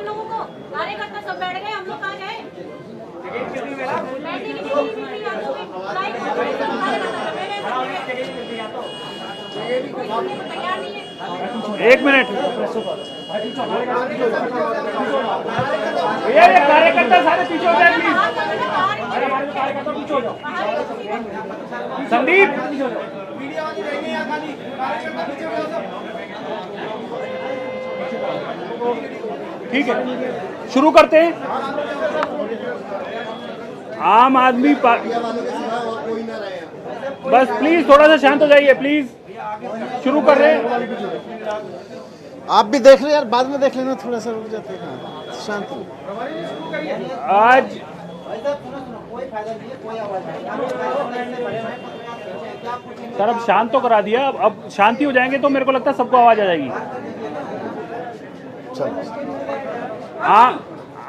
लोगों को, कार्यकर्ता सब बैठ गए, हम लोग कहाँ जाए? बैठने की जगह नहीं मिल रही आप लोगों की, लड़ाई कर रहे हैं, सब कार्यकर्ता सब बैठ गए, कोई सुनने को तैयार नहीं है। एक मिनट भैया, ये कार्यकर्ता सारे पीछे हो जाए प्लीज। कार्यकर्ता पीछे हो जाओ। संदीप ठीक है, शुरू करते हैं। आम आदमी बस प्लीज थोड़ा सा शांत हो जाइए प्लीज, शुरू कर रहे हैं। आप भी देख ले यार, बाद में देख लेना, थोड़ा सा रुक जाते हैं। हाँ, शांत हो। आज सर अब शांत तो करा दिया, अब शांति हो जाएंगे तो मेरे को लगता है सबको आवाज आ जाएगी।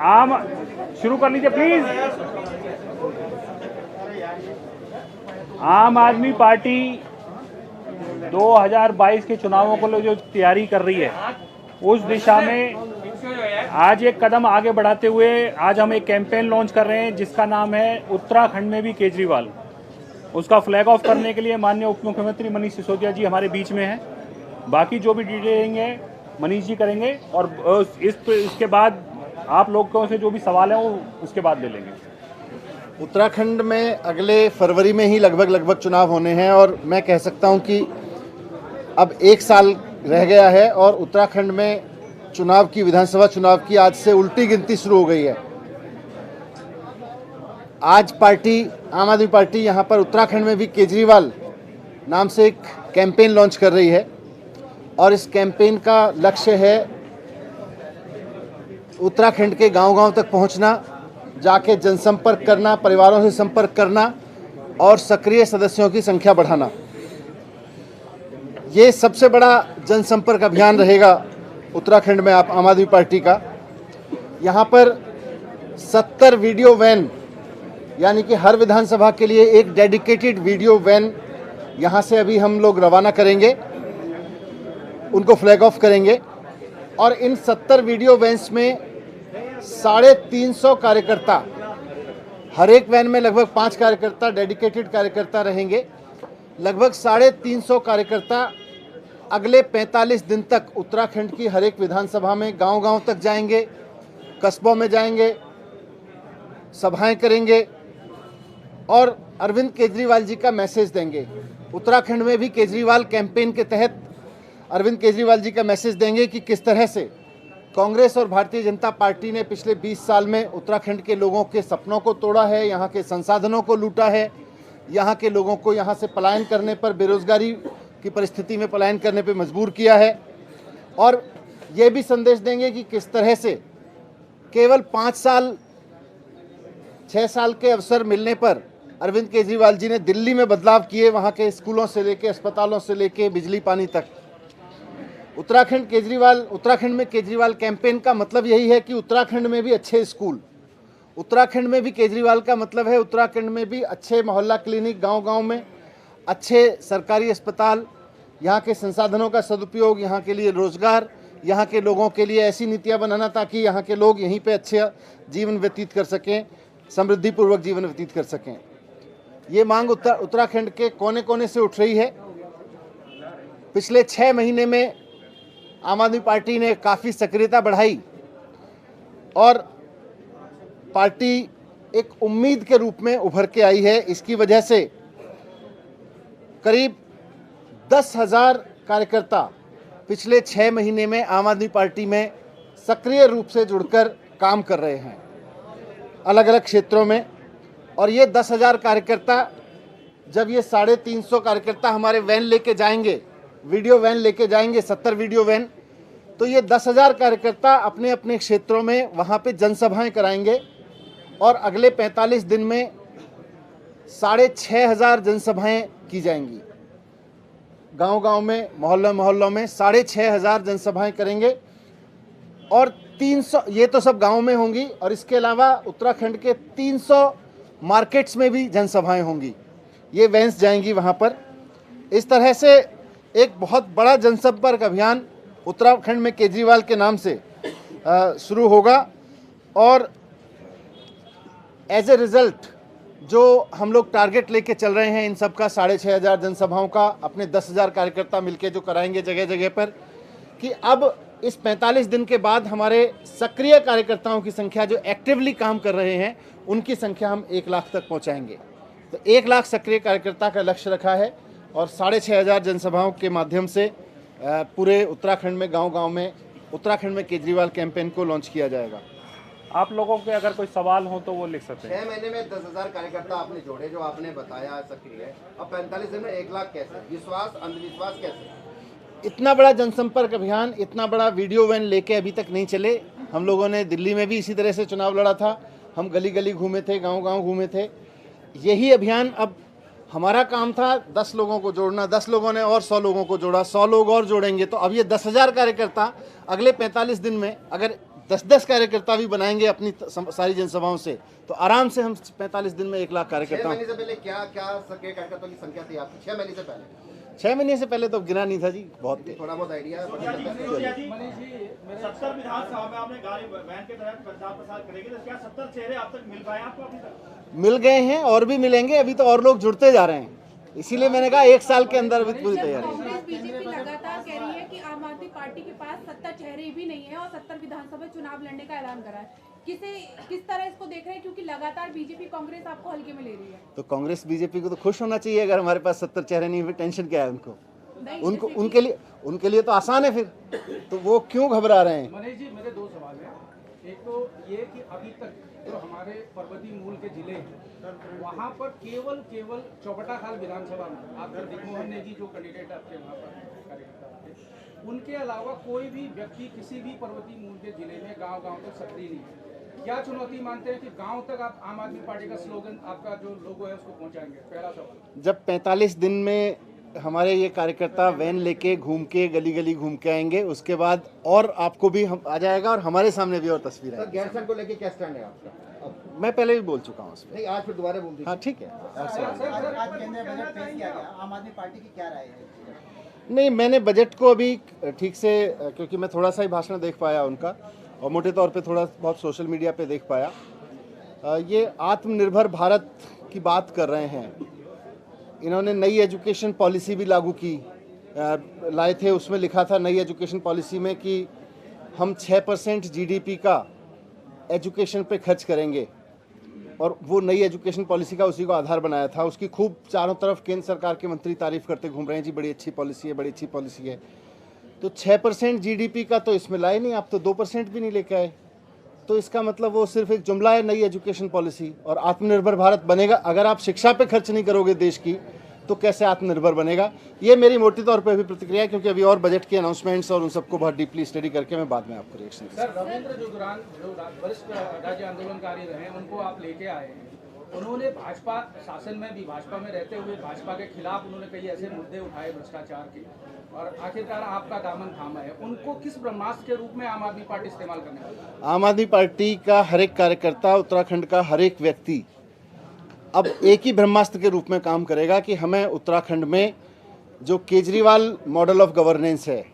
आम शुरू कर लीजिए प्लीज। आम आदमी पार्टी 2022 के चुनावों को जो तैयारी कर रही है, उस दिशा में आज एक कदम आगे बढ़ाते हुए आज हम एक कैंपेन लॉन्च कर रहे हैं जिसका नाम है उत्तराखंड में भी केजरीवाल। उसका फ्लैग ऑफ करने के लिए माननीय उप मुख्यमंत्री मनीष सिसोदिया जी हमारे बीच में हैं। बाकी जो भी डिटेलिंग है मनीष जी करेंगे और इसके बाद आप लोगों से जो भी सवाल है वो उसके बाद ले लेंगे। उत्तराखंड में अगले फरवरी में ही लगभग चुनाव होने हैं और मैं कह सकता हूं कि अब 1 साल रह गया है और उत्तराखंड में चुनाव की, विधानसभा चुनाव की आज से उल्टी गिनती शुरू हो गई है। आज आम आदमी पार्टी यहाँ पर उत्तराखंड में भी केजरीवाल नाम से एक कैंपेन लॉन्च कर रही है और इस कैंपेन का लक्ष्य है उत्तराखंड के गांव-गांव तक पहुंचना, जाके जनसंपर्क करना, परिवारों से संपर्क करना और सक्रिय सदस्यों की संख्या बढ़ाना। ये सबसे बड़ा जनसंपर्क अभियान रहेगा उत्तराखंड में आम आदमी पार्टी का। यहाँ पर 70 वीडियो वैन, यानी कि हर विधानसभा के लिए एक डेडिकेटेड वीडियो वैन यहाँ से अभी हम लोग रवाना करेंगे, उनको फ्लैग ऑफ करेंगे और इन 70 वीडियो वैन्स में 350 कार्यकर्ता, हर एक वैन में लगभग 5 कार्यकर्ता डेडिकेटेड कार्यकर्ता रहेंगे। लगभग 350 कार्यकर्ता अगले 45 दिन तक उत्तराखंड की हर एक विधानसभा में गांव-गांव तक जाएंगे, कस्बों में जाएंगे, सभाएं करेंगे और अरविंद केजरीवाल जी का मैसेज देंगे। उत्तराखंड में भी केजरीवाल कैंपेन के तहत अरविंद केजरीवाल जी का मैसेज देंगे कि किस तरह से कांग्रेस और भारतीय जनता पार्टी ने पिछले 20 साल में उत्तराखंड के लोगों के सपनों को तोड़ा है, यहाँ के संसाधनों को लूटा है, यहाँ के लोगों को यहाँ से पलायन करने पर, बेरोजगारी की परिस्थिति में पलायन करने पर मजबूर किया है। और ये भी संदेश देंगे कि किस तरह से केवल 5 साल 6 साल के अवसर मिलने पर अरविंद केजरीवाल जी ने दिल्ली में बदलाव किए, वहाँ के स्कूलों से लेके, अस्पतालों से लेके, बिजली पानी तक। उत्तराखंड में केजरीवाल कैंपेन का मतलब यही है कि उत्तराखंड में भी अच्छे स्कूल, उत्तराखंड में भी केजरीवाल का मतलब है उत्तराखंड में भी अच्छे मोहल्ला क्लिनिक, गांव-गांव में अच्छे सरकारी अस्पताल, यहाँ के संसाधनों का सदुपयोग, यहाँ के लिए रोजगार, यहाँ के लोगों के लिए ऐसी नीतियाँ बनाना ताकि यहाँ के लोग यहीं पे अच्छे जीवन व्यतीत कर सकें, समृद्धिपूर्वक जीवन व्यतीत कर सकें। ये मांग उत्तराखंड के कोने कोने से उठ रही है। पिछले 6 महीने में आम आदमी पार्टी ने काफ़ी सक्रियता बढ़ाई और पार्टी एक उम्मीद के रूप में उभर के आई है। इसकी वजह से करीब 10,000 कार्यकर्ता पिछले 6 महीने में आम आदमी पार्टी में सक्रिय रूप से जुड़कर काम कर रहे हैं अलग अलग क्षेत्रों में। और ये 10,000 कार्यकर्ता, जब ये 350 कार्यकर्ता हमारे वैन लेके जाएंगे, वीडियो वैन लेके जाएंगे, 70 वीडियो वैन, तो ये 10,000 कार्यकर्ता अपने अपने क्षेत्रों में वहाँ पे जनसभाएं कराएंगे और अगले 45 दिन में 6,500 जनसभाएं की जाएंगी। गांव-गांव में, मोहल्लों में 6,500 जनसभाएं करेंगे और 300, ये तो सब गांव में होंगी और इसके अलावा उत्तराखंड के 300 मार्केट्स में भी जनसभाएं होंगी। ये वैन्स जाएंगी वहाँ पर। इस तरह से एक बहुत बड़ा जनसंपर्क अभियान उत्तराखंड में केजरीवाल के नाम से शुरू होगा और एज ए रिजल्ट जो हम लोग टारगेट लेके चल रहे हैं इन सब का 6,500 जनसभाओं का अपने 10,000 कार्यकर्ता मिलके जो कराएंगे जगह जगह पर, कि अब इस 45 दिन के बाद हमारे सक्रिय कार्यकर्ताओं की संख्या जो एक्टिवली काम कर रहे हैं उनकी संख्या हम 1 लाख तक पहुंचाएंगे। तो 1 लाख सक्रिय कार्यकर्ता का लक्ष्य रखा है और 6,500 जनसभाओं के माध्यम से पूरे उत्तराखंड में गांव-गांव में उत्तराखंड में केजरीवाल कैंपेन को लॉन्च किया जाएगा। आप लोगों के अगर कोई सवाल हो तो वो लिख सकते हैं। 6 महीने में 10,000 कार्यकर्ता आपने जोड़े, जो आपने बताया सक्रिय है, अब 45 दिन में 1 लाख कैसे? विश्वास अंधविश्वास कैसे? इतना बड़ा जनसंपर्क अभियान, इतना बड़ा वीडियो वैन लेके अभी तक नहीं चले। हम लोगों ने दिल्ली में भी इसी तरह से चुनाव लड़ा था, हम गली गली घूमे थे, गांव गांव घूमे थे। यही अभियान अब हमारा काम था 10 लोगों को जोड़ना, 10 लोगों ने और 100 लोगों को जोड़ा, 100 लोग और जोड़ेंगे तो अब ये 10,000 कार्यकर्ता अगले 45 दिन में अगर 10-10 कार्यकर्ता भी बनाएंगे अपनी सारी जनसभाओं से तो आराम से हम 45 दिन में 1 लाख 6 कार्यकर्ता। महीने से पहले क्या सक्रिय कार्यकर्ताओं की संख्या थी आपकी 6 महीने से पहले? 6 महीने से पहले तो गिना नहीं था जी, बहुत थोड़ा बहुत आइडिया है? 70 विधानसभा में आपने गाड़ी वैन के तहत प्रचार प्रसार करेगी, तो क्या 70 चेहरे अब तक मिल पाए आपको अभी तक? मिल गए हैं और भी मिलेंगे, अभी तो और लोग जुड़ते जा रहे हैं, इसीलिए मैंने कहा 1 साल के अंदर अभी पूरी तैयारी है। कांग्रेस बीजेपी लगातार कह रही है कि आम आदमी पार्टी के पास 70 चेहरे भी नहीं है और 70 विधानसभा चुनाव लड़ने का ऐलान करा है। किस तरह इसको देख रहे हैं, क्योंकि लगातार बीजेपी कांग्रेस आपको हल्के में ले रही है? तो कांग्रेस बीजेपी को तो खुश होना चाहिए, अगर हमारे पास 70 चेहरे नहीं हुए टेंशन क्या है उनको? नहीं, उनको उनके लिए तो आसान है, फिर तो वो क्यों घबरा रहे हैं? मनीष जी, मेरे 2 सवाल हैं। एक तो ये कि अभी तक जो हमारे पर्वतीय मूल के जिले हैं वहाँ पर केवल चौबटा खाल विधानसभा में आप दिग्मोहन ने जी जो कैंडिडेट आपके वहाँ पर कार्यकर्ता थे, उनके अलावा कोई भी व्यक्ति किसी भी पर्वतीय मूल के जिले में गांव-गांव तक सक्रिय नहीं है। क्या चुनौती मानते हैं कि गांव तक आप आम आदमी पार्टी का स्लोगन, आपका जो लोगो है उसको पहुँचाएंगे? पहला सवाल। जब 45 दिन में हमारे ये कार्यकर्ता वैन लेके घूम के गली गली घूम के आएंगे, उसके बाद और आपको भी हम आ जाएगा और हमारे सामने भी और तस्वीरें सर, आएंगी। गैरसैंण को लेके क्या स्टैंड है आपका? अब मैं पहले भी बोल चुका हूँ उसमें। नहीं, आज फिर दोबारा बोल दीजिए। हाँ ठीक है। आज केंद्रीय बजट पेश किया गया, आम आदमी पार्टी की क्या राय है? नहीं, मैंने बजट को अभी ठीक से, क्योंकि मैं थोड़ा सा ही भाषण देख पाया उनका और मोटे तौर पे थोड़ा बहुत सोशल मीडिया पे देख पाया। ये आत्मनिर्भर भारत की बात कर रहे हैं। इन्होंने नई एजुकेशन पॉलिसी भी लागू की, लाए थे, उसमें लिखा था नई एजुकेशन पॉलिसी में कि हम 6% जीडीपी का एजुकेशन पे खर्च करेंगे और वो नई एजुकेशन पॉलिसी का उसी को आधार बनाया था। उसकी खूब चारों तरफ केंद्र सरकार के मंत्री तारीफ करते घूम रहे हैं, जी बड़ी अच्छी पॉलिसी है, बड़ी अच्छी पॉलिसी है। तो 6% जीडीपी का तो इसमें लाए नहीं, आप तो 2% भी नहीं लेके आए। तो इसका मतलब वो सिर्फ एक जुमला है, नई एजुकेशन पॉलिसी। और आत्मनिर्भर भारत बनेगा अगर आप शिक्षा पे खर्च नहीं करोगे देश की, तो कैसे आत्मनिर्भर बनेगा? ये मेरी मोटी तौर पे भी प्रतिक्रिया है, क्योंकि अभी और बजट के अनाउंसमेंट्स और उन सबको बहुत डीपली स्टडी करके मैं बाद में आपको रिएक्शन दूंगा। सर, रविंद्र जुगरान जो वरिष्ठ राज्य आंदोलनकारी रहे, उनको आप लेके आए हैं। उन्होंने भाजपा शासन में भी, भाजपा में रहते हुए भाजपा के खिलाफ उन्होंने कई ऐसे मुद्दे उठाए भ्रष्टाचार के, और आखिरकार आपका दामन थामा है। उनको किस ब्रह्मास्त्र के रूप में आम आदमी पार्टी इस्तेमाल करने वाली है? आम आदमी पार्टी का हर एक कार्यकर्ता, उत्तराखंड का हर एक व्यक्ति अब एक ही ब्रह्मास्त्र के रूप में काम करेगा कि हमें उत्तराखंड में जो केजरीवाल मॉडल ऑफ गवर्नेंस है,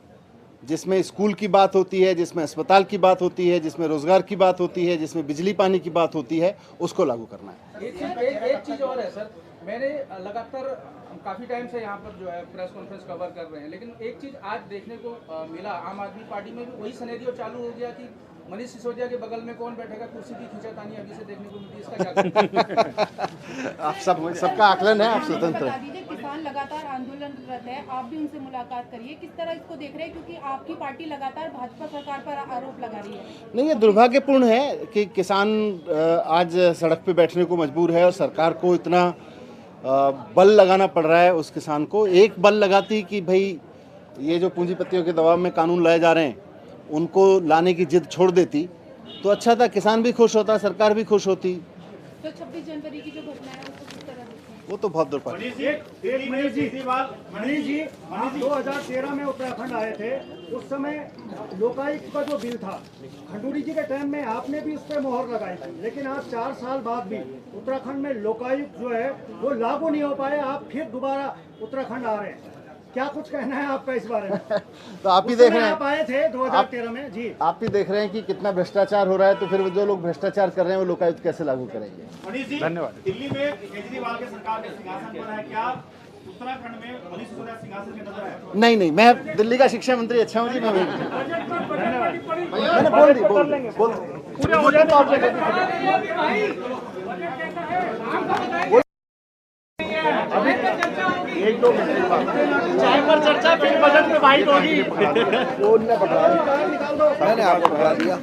जिसमें स्कूल की बात होती है, जिसमें अस्पताल की बात होती है, जिसमें रोजगार की बात होती है, जिसमें बिजली पानी की बात होती है, उसको लागू करना है। एक चीज और है सर, मैंने लगातार काफी टाइम से यहाँ पर जो है प्रेस कॉन्फ्रेंस कवर कर रहे हैं, लेकिन एक चीज आज देखने को मिला, आम आदमी पार्टी में भी वही सिनेरियो चालू हो गया कि मनीष सिसोदिया के बगल में कौन बैठेगा, कुर्सी की खींचातानी अभी से देखने को मिलती है। इसका क्या आप सबका आकलन है, आप स्वतंत्र बता हैं। दीजिए, किसान लगातार आंदोलनरत है, आप भी उनसे मुलाकात करिए, किस तरह इसको देख रहे हैं, क्योंकि आपकी पार्टी लगातार भाजपा सरकार पर आरोप लगा रही है। नहीं, ये दुर्भाग्यपूर्ण है कि किसान आज सड़क पे बैठने को मजबूर है और सरकार को इतना बल लगाना पड़ रहा है उस किसान को। एक बल लगाती कि भाई ये जो पूंजीपतियों के दबाव में कानून लाए जा रहे हैं उनको लाने की जिद छोड़ देती तो अच्छा था, किसान भी खुश होता, सरकार भी खुश होती। तो 26 जनवरी की जो घटना है उसको किस तरह देखते हैं? वो तो बहुत दुर्भाग्य। मनीष जी 2013 में उत्तराखंड आए थे, उस समय लोकायुक्त का जो बिल था खंडूरी जी के टाइम में आपने भी उस पर मोहर लगाई थी, लेकिन आज 4 साल बाद भी उत्तराखंड में लोकायुक्त जो है वो लागू नहीं हो पाए, आप फिर दोबारा उत्तराखंड आ रहे हैं। क्या कुछ कहना है आपका इस बारे में? तो आप ही देख रहे आप हैं, आए थे 2013 में जी। आप भी देख रहे हैं कि कितना भ्रष्टाचार हो रहा है, तो फिर जो लोग भ्रष्टाचार कर रहे हैं वो लोकायुक्त कैसे लागू करेंगे? मनीष जी, धन्यवाद। दिल्ली में केजरीवाल के सरकार के सिंहासन पर है, क्या उत्तराखंड में मनीष सिसोदिया सिंहासन के नजर है? नहीं नहीं, मैं दिल्ली का शिक्षा मंत्री अच्छा हूँ जी, मैं मैंने बोल दी पूरे हो जाए तो आप एक दो मिनट के बाद चाय पर चर्चा, फिर बजट में वाइट होगी। वो उनने बताया, मैंने आपको बता दिया।